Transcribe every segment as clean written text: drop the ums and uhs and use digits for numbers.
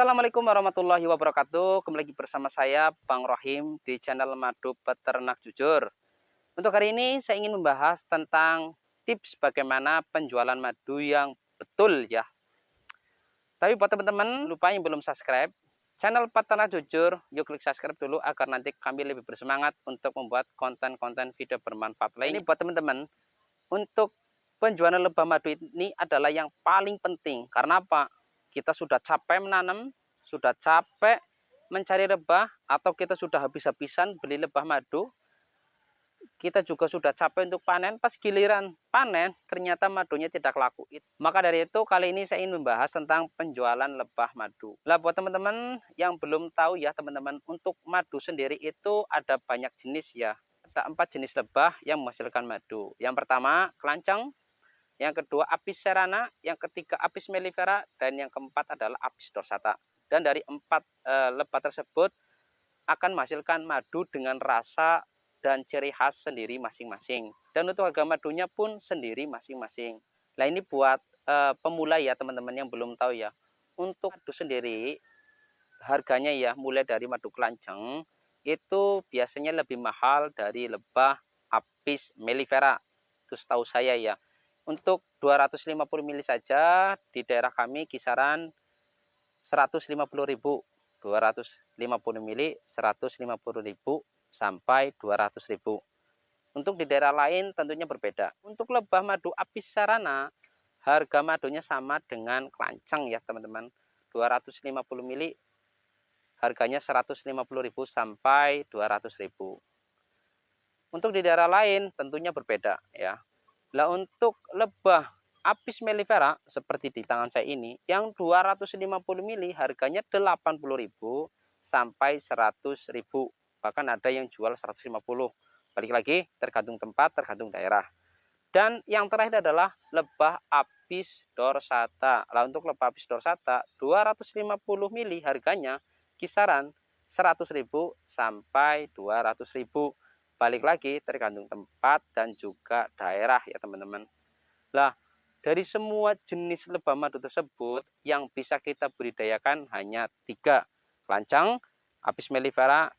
Assalamualaikum warahmatullahi wabarakatuh. Kembali lagi bersama saya Bang Rohim di channel Madu Peternak Jujur. Untuk hari ini saya ingin membahas tentang tips bagaimana penjualan madu yang betul ya. Tapi buat teman-teman lupa yang belum subscribe channel Peternak Jujur, yuk klik subscribe dulu agar nanti kami lebih bersemangat untuk membuat konten-konten video bermanfaat lain. Ini buat teman-teman, untuk penjualan lebah madu ini adalah yang paling penting. Karena apa? Kita sudah capek menanam, sudah capek mencari lebah, atau kita sudah habis-habisan beli lebah madu. Kita juga sudah capek untuk panen, pas giliran panen ternyata madunya tidak laku. Maka dari itu kali ini saya ingin membahas tentang penjualan lebah madu. Lah buat teman-teman yang belum tahu ya teman-teman, untuk madu sendiri itu ada banyak jenis ya. Ada 4 jenis lebah yang menghasilkan madu. Yang pertama kelanceng, yang kedua apis cerana, yang ketiga apis mellifera, dan yang keempat adalah apis dorsata. Dan dari 4 lebah tersebut akan menghasilkan madu dengan rasa dan ciri khas sendiri masing-masing. Dan untuk harga madunya pun sendiri masing-masing. Nah ini buat pemula ya teman-teman yang belum tahu ya. Untuk madu sendiri harganya ya mulai dari madu kelanceng itu biasanya lebih mahal dari lebah apis mellifera. Itu setahu saya ya. Untuk 250 mili saja di daerah kami kisaran 150.000. 250 mili 150.000 sampai 200.000. Untuk di daerah lain tentunya berbeda. Untuk lebah madu apis sarana, harga madunya sama dengan kelanceng ya teman-teman. 250 mili harganya 150.000 sampai 200.000. Untuk di daerah lain tentunya berbeda ya. Nah untuk lebah apis mellifera seperti di tangan saya ini yang 250 mili harganya 80.000 sampai 100.000. Bahkan ada yang jual 150. Balik lagi tergantung tempat, tergantung daerah. Dan yang terakhir adalah lebah apis dorsata. Nah untuk lebah apis dorsata 250 mili harganya kisaran 100.000 sampai 200.000. Balik lagi tergantung tempat dan juga daerah ya teman-teman. Nah dari semua jenis lebah madu tersebut yang bisa kita budidayakan hanya 3, kelanceng, apis mellifera,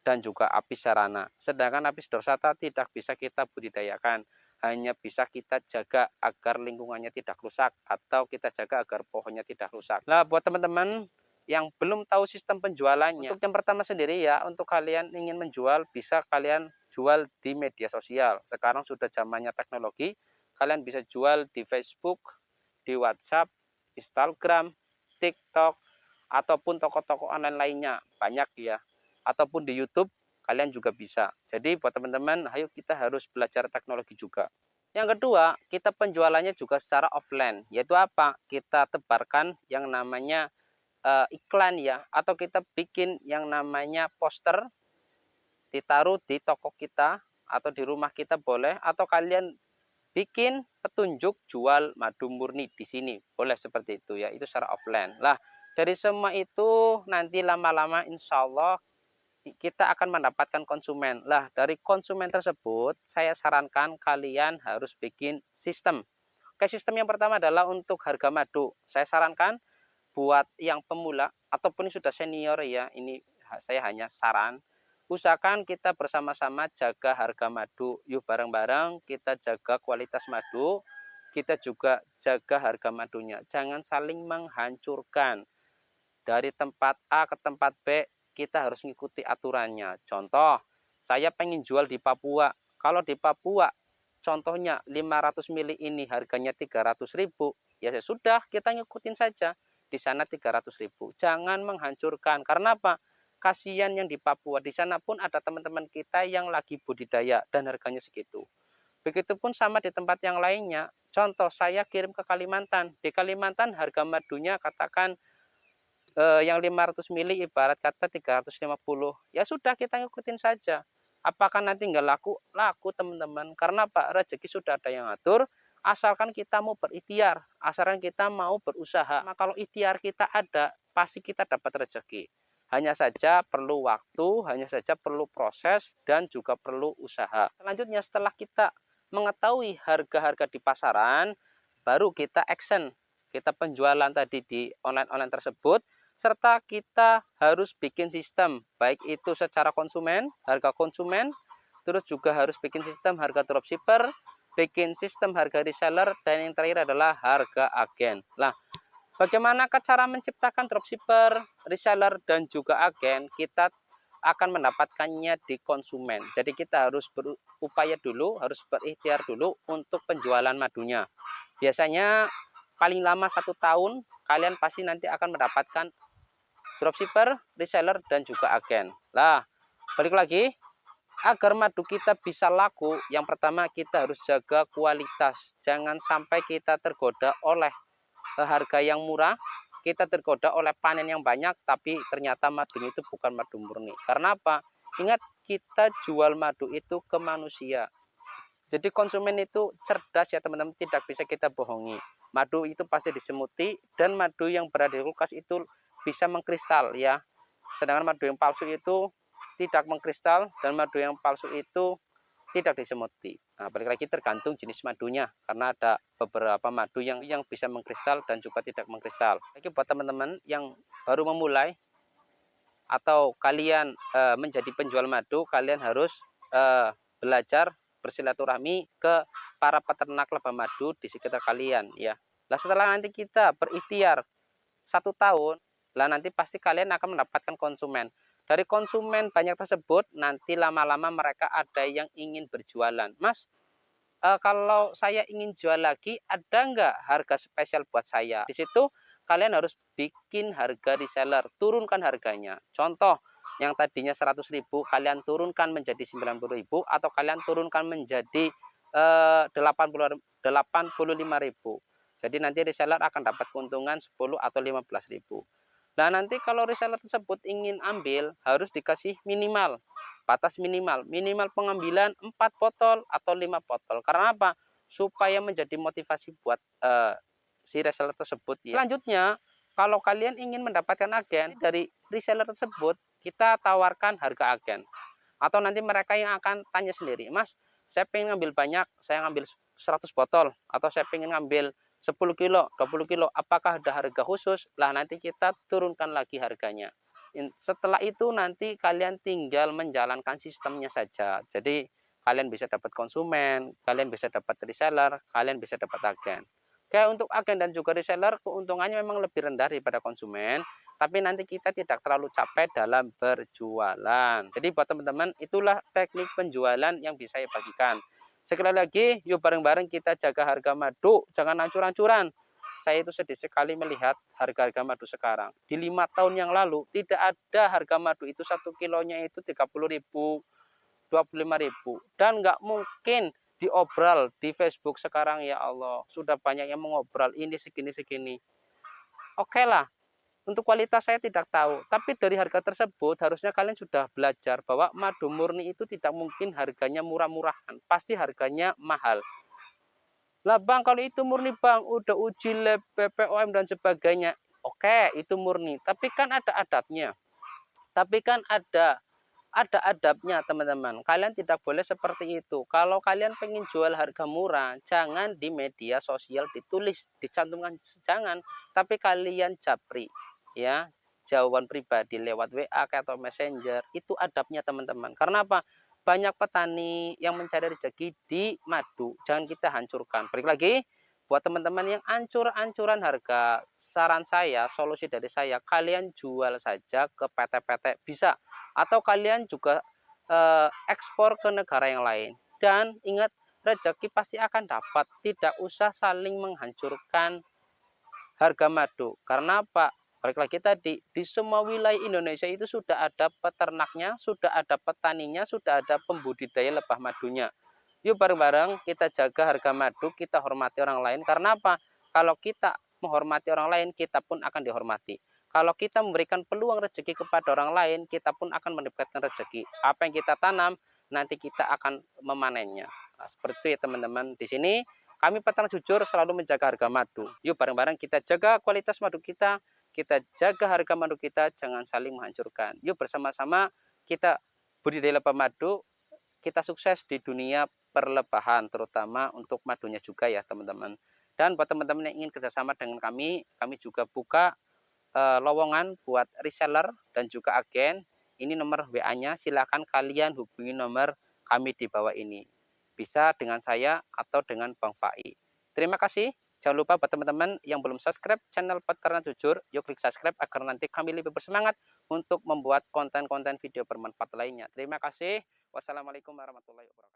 dan juga apis cerana. Sedangkan apis dorsata tidak bisa kita budidayakan, hanya bisa kita jaga agar lingkungannya tidak rusak atau kita jaga agar pohonnya tidak rusak. Nah buat teman-teman yang belum tahu sistem penjualannya, untuk yang pertama sendiri ya, untuk kalian ingin menjual bisa kalian jual di media sosial. Sekarang sudah zamannya teknologi, kalian bisa jual di Facebook, di WhatsApp, Instagram, TikTok, ataupun toko-toko online lainnya, banyak ya. Ataupun di YouTube kalian juga bisa. Jadi buat teman-teman, ayo kita harus belajar teknologi juga. Yang kedua, kita penjualannya juga secara offline, yaitu apa? Kita tebarkan yang namanya iklan ya, atau kita bikin yang namanya poster, ditaruh di toko kita atau di rumah kita boleh, atau kalian bikin petunjuk jual madu murni di sini, boleh seperti itu ya, itu secara offline. Lah dari semua itu nanti lama-lama insya Allah kita akan mendapatkan konsumen. Lah dari konsumen tersebut saya sarankan kalian harus bikin sistem. Oke, sistem yang pertama adalah untuk harga madu. Saya sarankan buat yang pemula ataupun sudah senior ya, ini saya hanya saran, usahakan kita bersama-sama jaga harga madu. Yuk bareng-bareng kita jaga kualitas madu, kita juga jaga harga madunya. Jangan saling menghancurkan. Dari tempat A ke tempat B kita harus mengikuti aturannya. Contoh, saya pengen jual di Papua. Kalau di Papua contohnya 500 mili ini harganya 300.000, ya sudah kita ngikutin saja. Di sana 300.000. Jangan menghancurkan. Karena apa? Kasihan yang di Papua, di sana pun ada teman-teman kita yang lagi budidaya dan harganya segitu. Begitupun sama di tempat yang lainnya. Contoh saya kirim ke Kalimantan. Di Kalimantan harga madunya katakan yang 500 mili ibarat kata 350. Ya sudah kita ngikutin saja. Apakah nanti nggak laku? Laku teman-teman. Karena Pak rezeki sudah ada yang ngatur. Asalkan kita mau berikhtiar, asalkan kita mau berusaha. Nah, kalau ikhtiar kita ada, pasti kita dapat rezeki. Hanya saja perlu waktu, hanya saja perlu proses, dan juga perlu usaha. Selanjutnya setelah kita mengetahui harga-harga di pasaran, baru kita action. Kita penjualan tadi di online-online tersebut serta kita harus bikin sistem, baik itu secara konsumen, harga konsumen, terus juga harus bikin sistem harga dropshipper, bikin sistem harga reseller, dan yang terakhir adalah harga agen. Nah, bagaimana cara menciptakan dropshipper, reseller, dan juga agen? Kita akan mendapatkannya di konsumen. Jadi kita harus berupaya dulu, harus berikhtiar dulu untuk penjualan madunya. Biasanya paling lama 1 tahun, kalian pasti nanti akan mendapatkan dropshipper, reseller, dan juga agen. Lah, balik lagi, agar madu kita bisa laku, yang pertama kita harus jaga kualitas. Jangan sampai kita tergoda oleh harga yang murah, kita tergoda oleh panen yang banyak, tapi ternyata madunya itu bukan madu murni. Karena apa? Ingat, kita jual madu itu ke manusia. Jadi konsumen itu cerdas ya teman-teman, tidak bisa kita bohongi. Madu itu pasti disemuti, dan madu yang berada di kulkas itu bisa mengkristal ya. Sedangkan madu yang palsu itu tidak mengkristal, dan madu yang palsu itu tidak disemuti. Nah, balik lagi tergantung jenis madunya, karena ada beberapa madu yang bisa mengkristal dan juga tidak mengkristal. Lagi buat teman-teman yang baru memulai atau kalian menjadi penjual madu, kalian harus belajar bersilaturahmi ke para peternak lebah madu di sekitar kalian ya. Nah, setelah nanti kita berikhtiar 1 tahun, lah nanti pasti kalian akan mendapatkan konsumen. Dari konsumen banyak tersebut, nanti lama-lama mereka ada yang ingin berjualan. Mas, kalau saya ingin jual lagi, ada nggak harga spesial buat saya? Di situ kalian harus bikin harga reseller, turunkan harganya. Contoh, yang tadinya 100.000 kalian turunkan menjadi 90.000, atau kalian turunkan menjadi 85.000. Jadi nanti reseller akan dapat keuntungan 10 atau 15.000. Nah, nanti kalau reseller tersebut ingin ambil, harus dikasih minimal, batas minimal pengambilan 4 botol atau 5 botol. Karena apa? Supaya menjadi motivasi buat si reseller tersebut ya. Selanjutnya, kalau kalian ingin mendapatkan agen dari reseller tersebut, kita tawarkan harga agen. Atau nanti mereka yang akan tanya sendiri, Mas, saya pengen ngambil banyak, saya ngambil 100 botol, atau saya pengen ngambil 10 kilo, 20 kilo, apakah ada harga khusus? Lah nanti kita turunkan lagi harganya. Setelah itu nanti kalian tinggal menjalankan sistemnya saja. Jadi kalian bisa dapat konsumen, kalian bisa dapat reseller, kalian bisa dapat agen. Oke, untuk agen dan juga reseller keuntungannya memang lebih rendah daripada konsumen, tapi nanti kita tidak terlalu capek dalam berjualan. Jadi buat teman-teman, itulah teknik penjualan yang bisa saya bagikan. Sekali lagi, yuk bareng-bareng kita jaga harga madu, jangan hancur-hancuran. Saya itu sedih sekali melihat harga-harga madu sekarang. Di 5 tahun yang lalu, tidak ada harga madu itu 1 kilonya itu 30.000, 25.000. Dan nggak mungkin diobral di Facebook sekarang, ya Allah. Sudah banyak yang mengobral ini segini-segini. Oke lah, untuk kualitas saya tidak tahu, tapi dari harga tersebut harusnya kalian sudah belajar bahwa madu murni itu tidak mungkin harganya murah-murahan, pasti harganya mahal. Lah bang, kalau itu murni bang, udah uji lab, BPOM dan sebagainya, oke itu murni, tapi kan ada adabnya, tapi kan ada adabnya teman-teman. Kalian tidak boleh seperti itu. Kalau kalian pengen jual harga murah, jangan di media sosial ditulis, dicantumkan, jangan, tapi kalian japri ya, jawaban pribadi lewat WA atau Messenger. Itu adabnya teman-teman. Karena apa? Banyak petani yang mencari rezeki di madu, jangan kita hancurkan. Balik lagi, buat teman-teman yang ancur-ancuran harga, saran saya, solusi dari saya, kalian jual saja ke PT-PT bisa, atau kalian juga ekspor ke negara yang lain. Dan ingat, rezeki pasti akan dapat, tidak usah saling menghancurkan harga madu. Karena apa? Balik lagi tadi, di semua wilayah Indonesia itu sudah ada peternaknya, sudah ada petaninya, sudah ada pembudidaya lebah madunya. Yuk bareng-bareng kita jaga harga madu, kita hormati orang lain. Karena apa? Kalau kita menghormati orang lain, kita pun akan dihormati. Kalau kita memberikan peluang rezeki kepada orang lain, kita pun akan mendapatkan rezeki. Apa yang kita tanam, nanti kita akan memanennya. Nah, seperti itu ya teman-teman. Di sini kami peternak jujur selalu menjaga harga madu. Yuk bareng-bareng kita jaga kualitas madu kita jaga harga madu kita, jangan saling menghancurkan. Yuk bersama-sama kita budidaya lebah madu, kita sukses di dunia perlebahan, terutama untuk madunya juga ya teman-teman. Dan buat teman-teman yang ingin kerjasama dengan kami juga buka lowongan buat reseller dan juga agen. Ini nomor WA-nya, silakan kalian hubungi nomor kami di bawah ini. Bisa dengan saya atau dengan Bang Fai. Terima kasih. Jangan lupa buat teman-teman yang belum subscribe channel Pot Karena Jujur, yuk klik subscribe agar nanti kami lebih bersemangat untuk membuat konten-konten video bermanfaat lainnya. Terima kasih. Wassalamualaikum warahmatullahi wabarakatuh.